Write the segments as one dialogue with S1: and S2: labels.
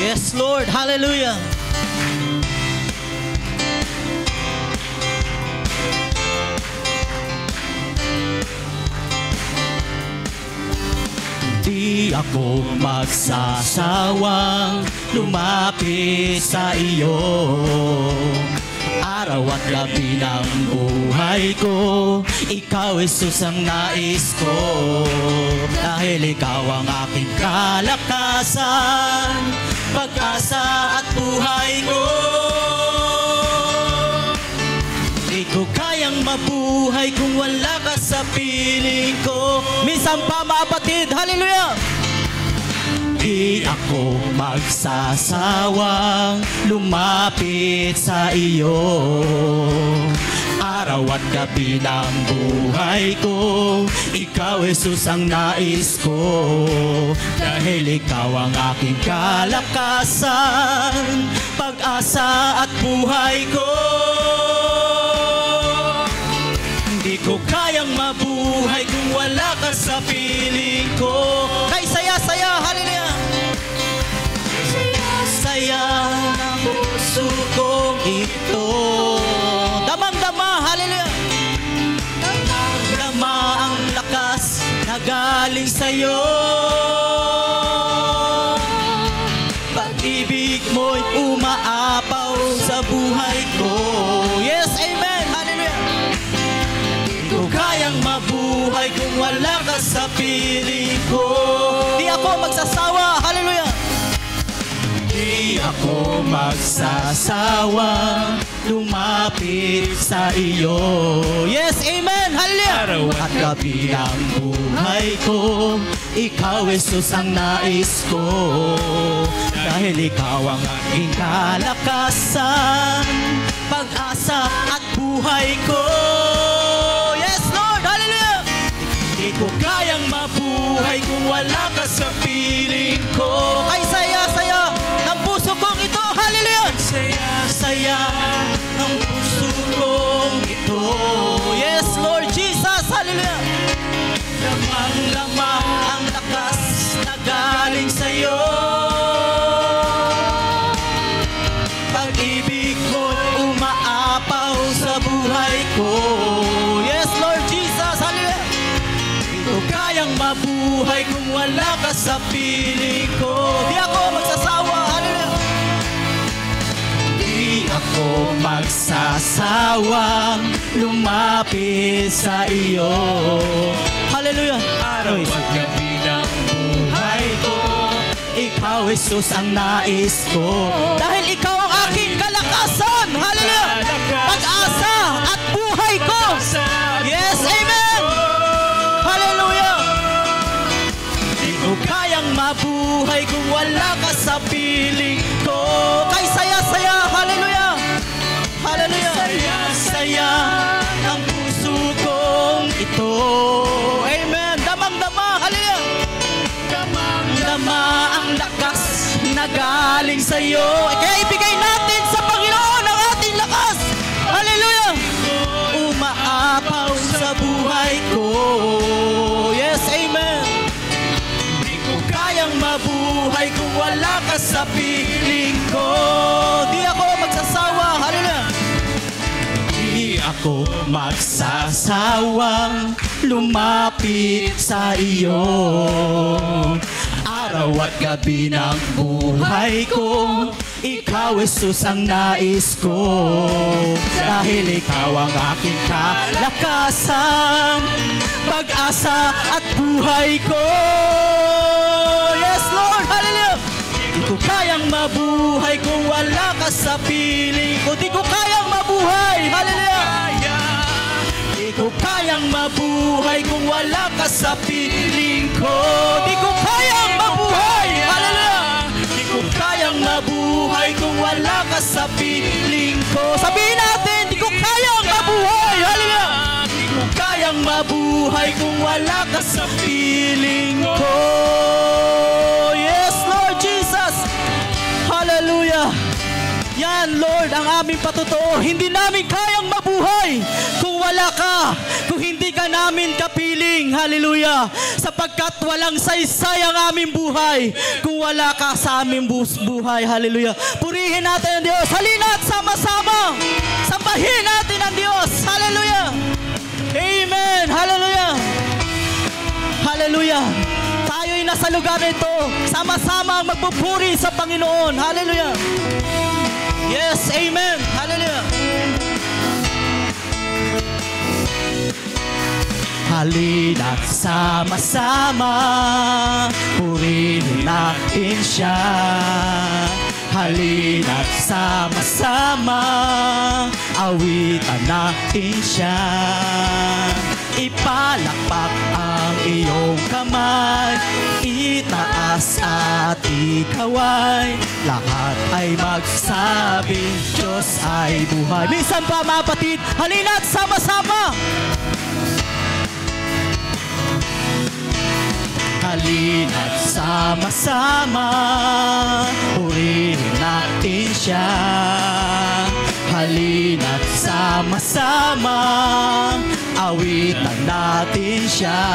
S1: Yes, Lord. Hallelujah. Di ako magsasawang lumapit sa iyo. Araw at gabi ng buhay ko, ikaw Jesus ang nais ko. Dahil ikaw ang aking kalakasan, pag-asa at buhay ko. Di ko kayang mabuhay kung wala ka sa piling ko. Minsan pa mga kapatid, hallelujah! Di ako magsasawang lumapit sa iyo. Araw at gabi ng buhay ko, ikaw Jesus ang nais ko. Dahil ikaw ang aking kalakasan, pag-asa at buhay ko. Hindi ko kayang mabuhay kung wala ka sa piling ko. Kay saya-saya, hallelujah! Saya ng puso kong ito. Damang-dama, hallelujah! Damang-dama ang lakas na galing sa'yo. Pag-ibig mo'y umaapaw sa buhay ko. Yes, amen, hallelujah! Kayang mabuhay kung wala ka sa piling ko. Di ako magsasawa, hallelujah. Di ako magsasawa lumapit sa iyo. Yes, amen, hallelujah. Araw at gabi ng buhay ko, ikaw Jesus ang nais ko. Dahil ikaw ang aking kalakasan, pag-asa at buhay ko. Di ko kayang mabuhay kung wala ka sa piling ko. Ay saya-saya ng puso kong ito, hallelujah! Saya-saya ng puso kong ito. Yes, Lord Jesus, hallelujah! Lamang-lamang ang lakas na galing sa'yo. Pag-ibig mo'y umaapaw sa buhay ko. Yes, Lord Jesus, hallelujah! Kayang mabuhay kung wala ka sa piling ko. Di ako magsasawa, hallelujah. Di ako magsasawang lumapit sa iyo. Hallelujah. Araw at gabi ng buhay ko, ikaw Jesus ang nais ko. Dahil ikaw ang aking kalakasan, hallelujah. Pag-asa at buhay ko. Yes, amen. Hallelujah! Di ko kayang mabuhay kung wala ka sa piling ko. Kay saya-saya, hallelujah! Hallelujah! Saya-saya ang puso kong ito. Amen! Damang-dama, hallelujah! Damang-dama ang lakas na galing sa'yo. Kaya ibigay natin sa Panginoon ang ating lakas. Hallelujah! Umaapaw sa buhay ko. Yes, amen. Di ko kayang mabuhay kung wala ka sa piling ko. Di ako magsasawa, hallelujah. Di ako magsasawang lumapit sa iyo. Araw at gabi ng buhay ko, ikaw Jesus ang nais ko. Dahil ikaw ang aking kalakasan, pag-asa at buhay ko. Yes, Lord, hallelujah. Di ko kayang mabuhay kung wala ka sa piling ko. Di ko kayang mabuhay, hallelujah. Di ko kayang mabuhay kung wala ka sa piling ko. Di ko kayang mabuhay, hallelujah. Di ko kayang mabuhay kung wala ka sa piling ko. Sabihin natin, di ko kayang mabuhay, hallelujah. Di ko kayang mabuhay kung wala ka sa piling ko. Yes, Lord Jesus, hallelujah. Yan, Lord, ang aming patotoo. Hindi namin kayang mabuhay kung wala ka, kung hindi ka namin kapiling, hallelujah, sapagkat walang saysay ang aming buhay kung wala ka sa aming buhay, hallelujah. Purihin natin ang Diyos, halina't sama-sama, sambahin natin ang Diyos, hallelujah. Amen, hallelujah. Hallelujah. Tayo'y nasa lugar nito, sama-sama magpupuri sa Panginoon, hallelujah. Yes, amen, hallelujah. Halina't sama-sama, purihin natin siya. Halina't sama-sama, awitan natin siya. Ipalakpak ang iyong kamay, itaas at ikaway, lahat ay magsabi, Diyos ay buhay. Minsan pa mga kapatid, halina't sama-sama. Halina't sama-sama, purihin natin siya. Halina't sama-sama, awitan natin siya.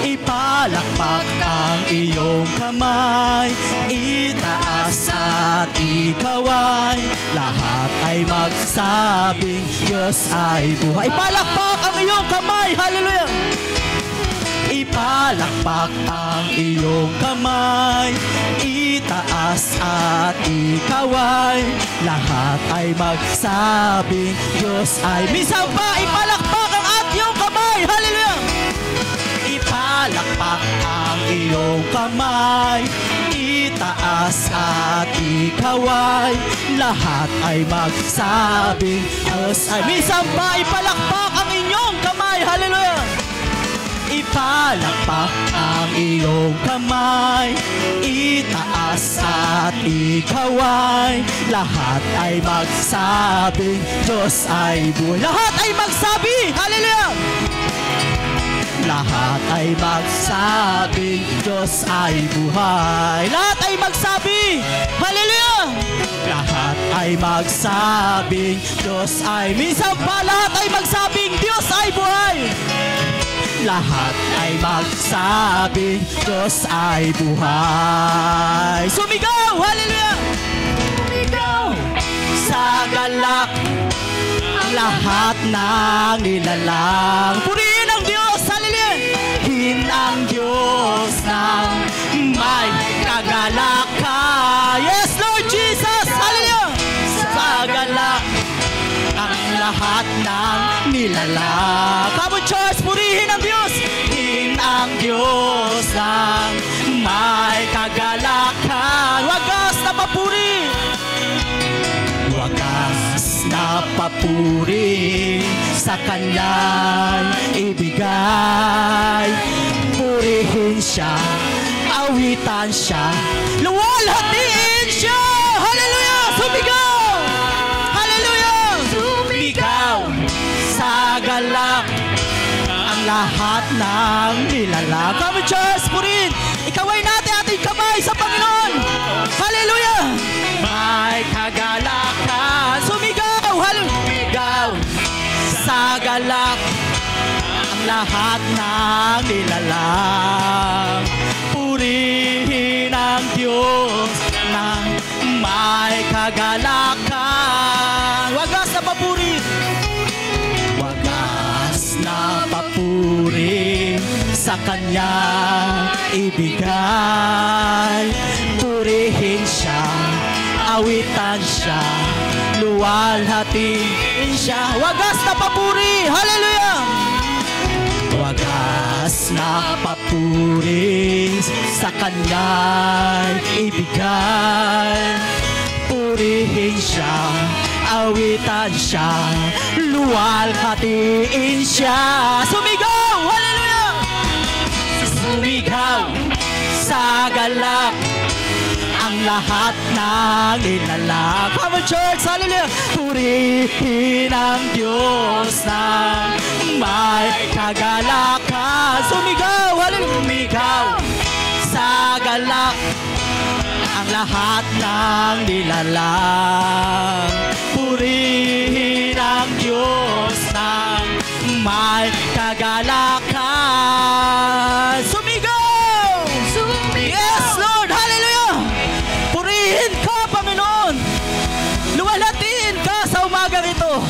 S1: Ipalakpak ang iyong kamay, itaas at ikaway, lahat ay magsabing Diyos ay buhay. Ipalakpak ang iyong kamay, hallelujah. Ipalakpak ang iyong kamay, itaas at ikaway, lahat ay magsabing Diyos ay. Minsan pa, ipalakpak ang iyong kamay, hallelujah. Ipalakpak ang iyong kamay, itaas at ikaway, lahat ay magsabing Diyos ay. Minsan pa, ipalakpak ang inyong kamay, hallelujah. Ipalakpak ang iyong kamay, itaas at ikaway, lahat ay magsabing Diyos ay buhay. Lahat ay magsabi, hallelujah. Lahat ay magsabing Diyos ay buhay. Lahat ay magsabi, hallelujah. Lahat ay magsabing Diyos ay. Minsan pa, lahat ay magsabing Diyos ay buhay. Lahat ay magsabing Diyos ay buhay. Sumigaw, hallelujah. Sumigaw sa galak ang lahat ng nilalang. Purihin ang Diyos, hallelujah. Hinang Diyos ng may kagalakan. Yes, Lord Jesus, hallelujah. Sa galak ang lahat ng nilalang. Come on, church, purihin ang Diyos. Hinang Diyos ng may kagalakan. Wagas na papuri. Wagas na papuri sa Kanya'y ibigay. Purihin siya, awitan siya, luwalhatiin siya. Hallelujah! Sumigaw! Hallelujah! Sumigaw sa galak ang lahat ng nilalang. Come on, church, purihin. Ikaway natin ating kamay sa Panginoon. Hallelujah! May kagalakan. Sumigaw! Hallelujah! Sa galak ang lahat ng nilalang. Purihin ang Diyos ng may kagalakan. Wagas na papuri. Wagas na papuri sa Kanya ibigay. Purihin siya, awitan siya, luwalhatiin siya. Wagas na papuri, hallelujah. Wagas na papuri sa Kanya ibigay. Purihin siya, awitan siya, luwalhatiin siya. Sumigaw, hallelujah. Sumigaw sa galak ang lahat ng nilalang. Come on, church, hallelujah. Purihin ang Diyos ng may kagalakan. Sumigaw, hallelujah. Sumigaw sa galak ang lahat ng nilalang. Purihin ang Diyos ng may kagalakan. kalakan. Sumigaw! Yes, Lord! Hallelujah! Purihin ka, Panginoon! Luwalhatiin ka sa umagang ito.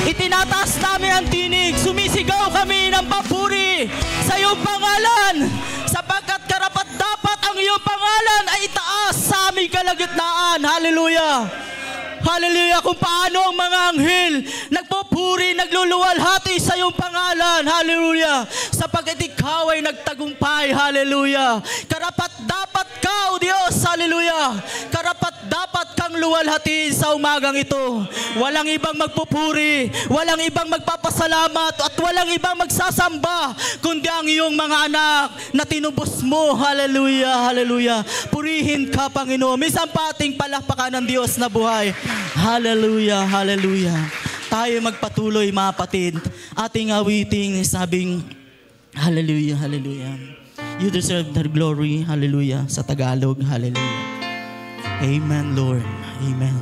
S1: Itinataas namin ang tinig. Sumisigaw kami ng papuri sa iyong pangalan, sapagkat karapat-dapat ang iyong pangalan ay itaas sa aming kalagitnaan. Hallelujah! Hallelujah! Kung paano ang mga anghel nagpupuri, nagluluwalhati sa iyong pangalan. Hallelujah! Sapagkat ikaw ay nagtagumpay. Hallelujah! Karapat-dapat ka, O Diyos. Hallelujah! Karapat-dapat kang luwalhati sa umagang ito. Walang ibang magpupuri, walang ibang magpapasalamat, at walang ibang magsasamba, kundi ang iyong mga anak na tinubos mo. Hallelujah! Hallelujah! Purihin ka, Panginoon. Minsan pa ating palakpakan ng Diyos na buhay. Hallelujah, hallelujah. Tayo magpatuloy, mga kapatid. Ating awiting sabing, hallelujah, hallelujah. You deserve the glory, hallelujah, sa Tagalog, hallelujah. Amen, Lord, amen.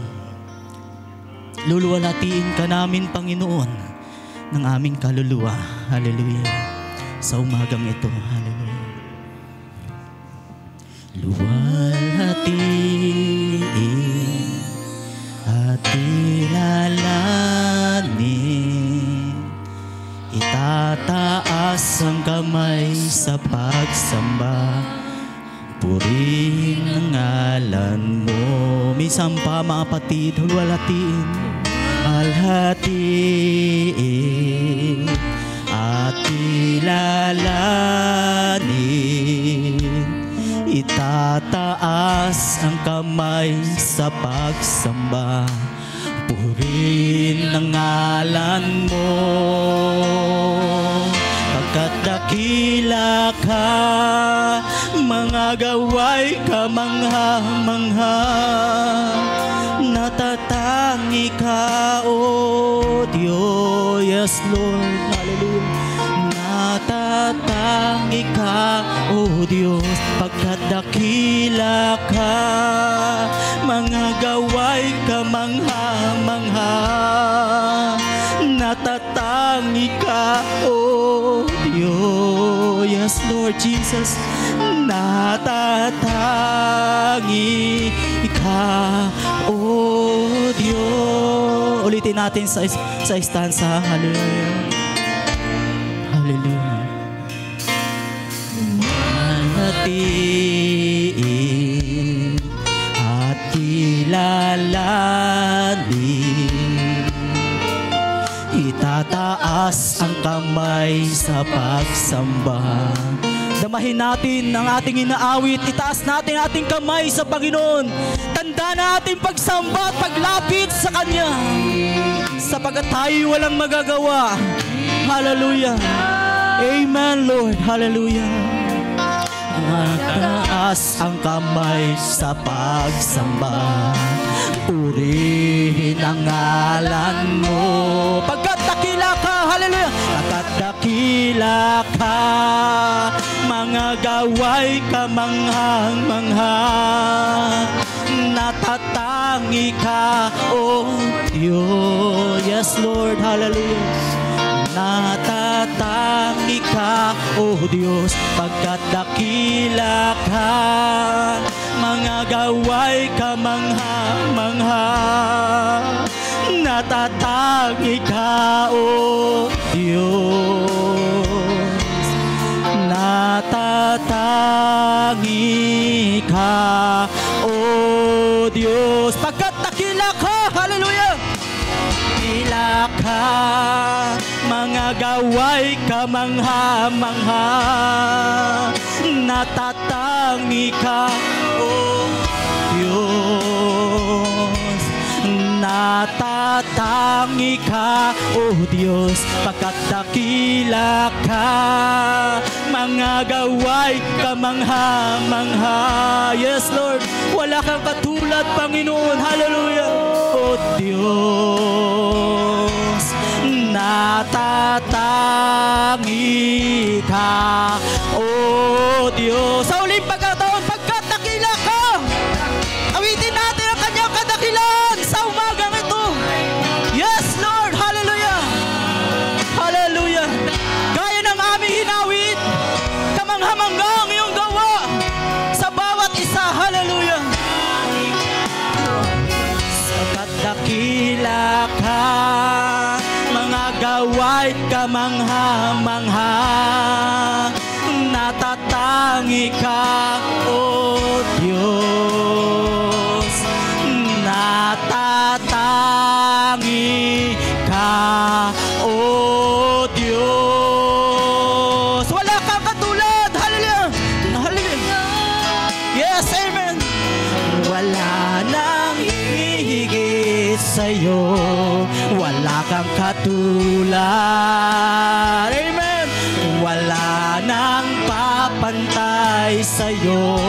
S1: Luluwalhatiin ka namin, Panginoon, ng aming kaluluwa, hallelujah, sa umagang ito, hallelujah. Luwalhatiin at ilalanin, itataas ang kamay sa pagsamba, purihin ang ngalan mo. Minsan pa, mga kapatid, luwalhatiin, alhatiin at ilalanin, itataas ang kamay sa pagsamba, purihin ang ngalan mo. Pagkat dakila ka, mga gaway ka mangha-mangha, natatangi ka, O Diyos. Yes, Lord, hallelujah. Natatangi ka, O Diyos, pagkat dakila ka, mga gaway ka mangha-mangha, natatangi ka, O Diyos. Yes, Lord Jesus, natatangi ka, O Diyos. Ulitin natin sa stanza, hallelujah. Hallelujah. Luwalhatiin at ilalanin, itataas ang kamay sa pagsamba. Damahin natin ang ating inaawit, itaas natin ang ating kamay sa Panginoon. Tanda na ating pagsamba at paglapit sa Kanya, sapagkat tayo walang magagawa. Hallelujah. Amen, Lord. Hallelujah. Mataas ang kamay sa pagsamba, purihin ang ngalan mo. Pagkat dakila ka, hallelujah. Pagkat dakila ka, mga gaway ka manghang-mangha, natatangi ka, O Diyos. Yes, Lord, hallelujah. Natatangi ka, O Diyos, pagkat dakila ka, mga gaway ka mangha-mangha, natatangi ka, O Diyos. Natatangi ka, O Diyos, pagkat dakila ka, hallelujah. Dakila ka, mga gaway ka mangha-mangha, natatangi ka, O Diyos. Natatangi ka, O Diyos, pagkat dakila ka, mga gaway ka mangha-mangha. Yes, Lord, wala kang katulad, Panginoon. Hallelujah. O Diyos, natatangi ka, O Diyos. Sa uling pagkataon, pagkat dakila ka, awitin natin ang Kanyang kadakilan sa umagang ito. Yes, Lord, hallelujah. Hallelujah. Gaya ng Bakit ka mangha-mangha? Natatangi ka, O Diyos. Natatangi ka, O Diyos. Wala kang katulad. Hallelujah. Hallelujah. Yes, amen. Wala nang hihigit sa'yo. Wala kang katulad. Amen. Wala nang papantay sa'yo.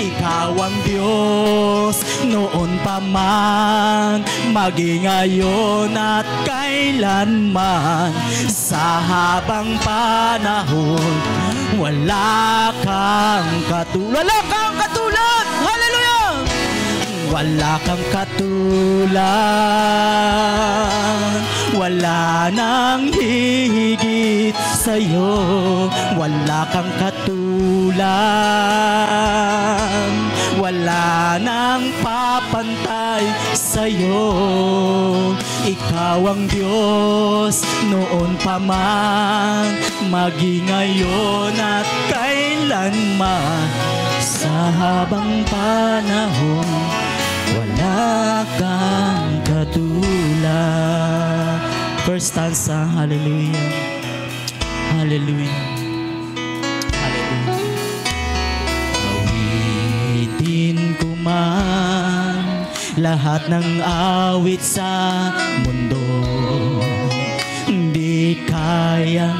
S1: Ikaw ang Diyos noon pa man, maging ngayon at kailanman. Sa habang panahon, wala kang katulad. Wala kang katulad. Hallelujah. Wala kang katulad. Wala nang hihigit sa'yo. Wala kang katulad. Wala nang papantay sa'yo. Ikaw ang Diyos noon pa man, maging ngayon at kailanman. Sa habang panahon, wala kang katulad. First stanza, hallelujah. Hallelujah. Hallelujah. Awitin ko man lahat ng awit sa mundo, di kayang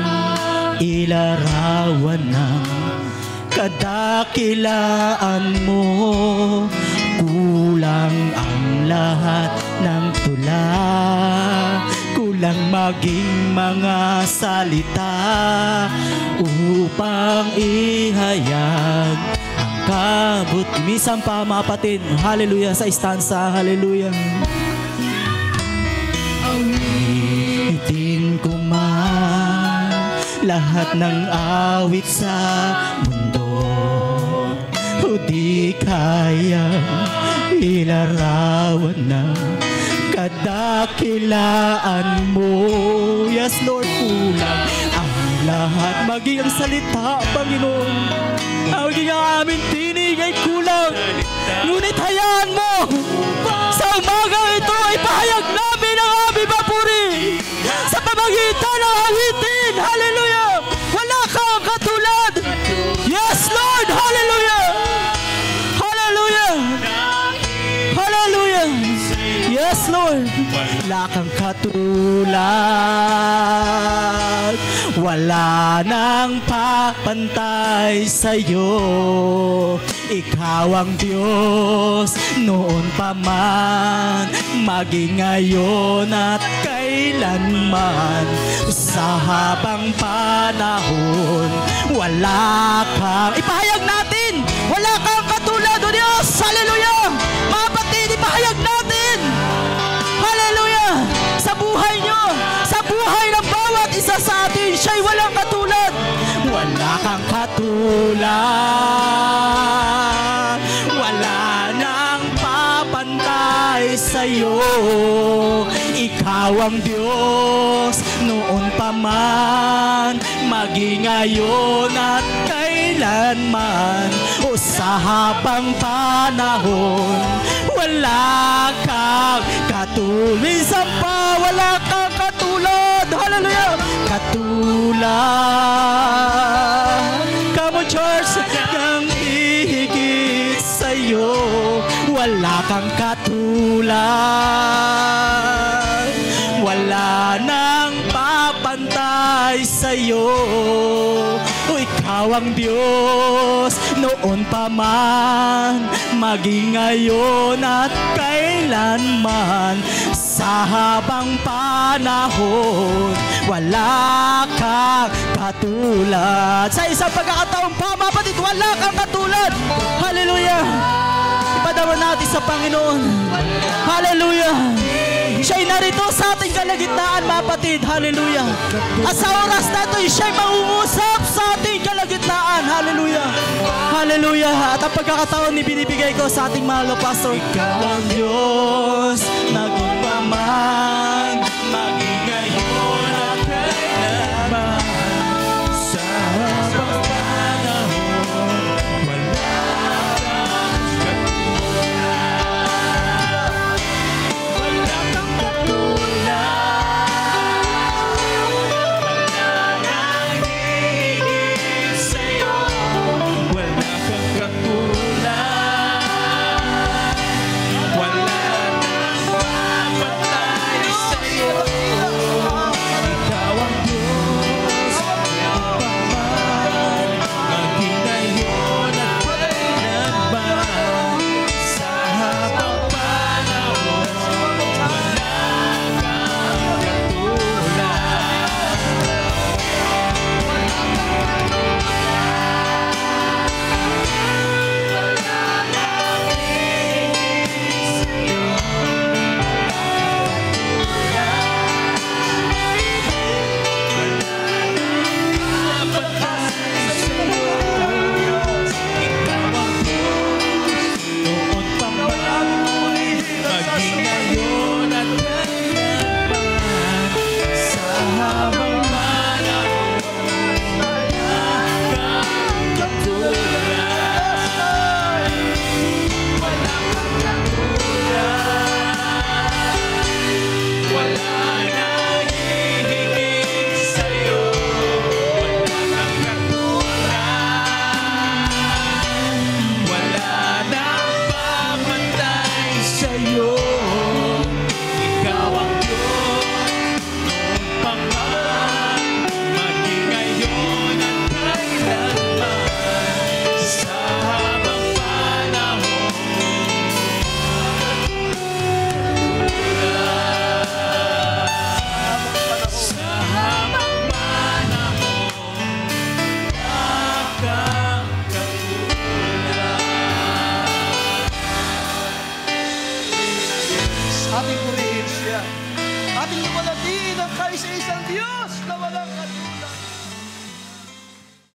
S1: ilarawan ng kadakilaan mo. Kulang ang lahat ng tula, kulang maging mga salita upang ihayag ang kabut-misan pa, mga kapatid. Hallelujah sa istansa. Hallelujah. Awitin ko man lahat ng awit sa mundo, o di kayang ilarawan ng kadakilaan mo. Yes, Lord, kulang ang lahat, maging ang salita, Panginoon. Maging ang aming tinig ay kulang. Ngunit hayaan mo sa umaga ito ay pahayag namin ang aming papuri sa pamagitan ng awitin. Hallelujah! Wala kang katulad. Yes, Lord! Hallelujah! Hallelujah! Hallelujah! Yes, Lord! Wala kang katulad. Wala nang papantay sa'yo. Ikaw ang Diyos noon pa man, maging ngayon at kailanman. Sa habang panahon, wala kang, ipahayag natin, wala kang katulad, O Diyos. Hallelujah! Mga kapatid, ipahayag natin. Hallelujah! Sa buhay nyo, sa buhay ng bawat isa sa atin, siya'y walang katulad. Wala kang katulad. Wala nang papantay sa'yo. Ikaw ang Diyos noon pa man, maging ngayon at kailanman. O sa habang panahon, wala kang katulad. Minsan pa, wala kang katulad. Hallelujah! Katulad. Come on, church. Yang hihigit sa'yo, wala kang katulad. Wala nang papantay sa'yo. O ikaw ang Diyos noon pa man, maging ngayon at kailanman. Sa habang panahon, wala kang katulad. Sa isang pagkakataon pa, mga kapatid, wala kang katulad. Hallelujah! Ipadawan natin sa Panginoon. Hallelujah! Siya'y narito sa ating kalagitnaan, mga kapatid. Hallelujah! At sa oras na ito, siya'y mangungusap sa ating kalagitnaan. Hallelujah! Hallelujah! At ang pagkakataon ni binibigay ko sa ating mahal na pastor. Ikaw ang Diyos, naging paman, maging ngayon at
S2: Ating purihin siya. Ating lumalatiin ang kaisa-isang Diyos.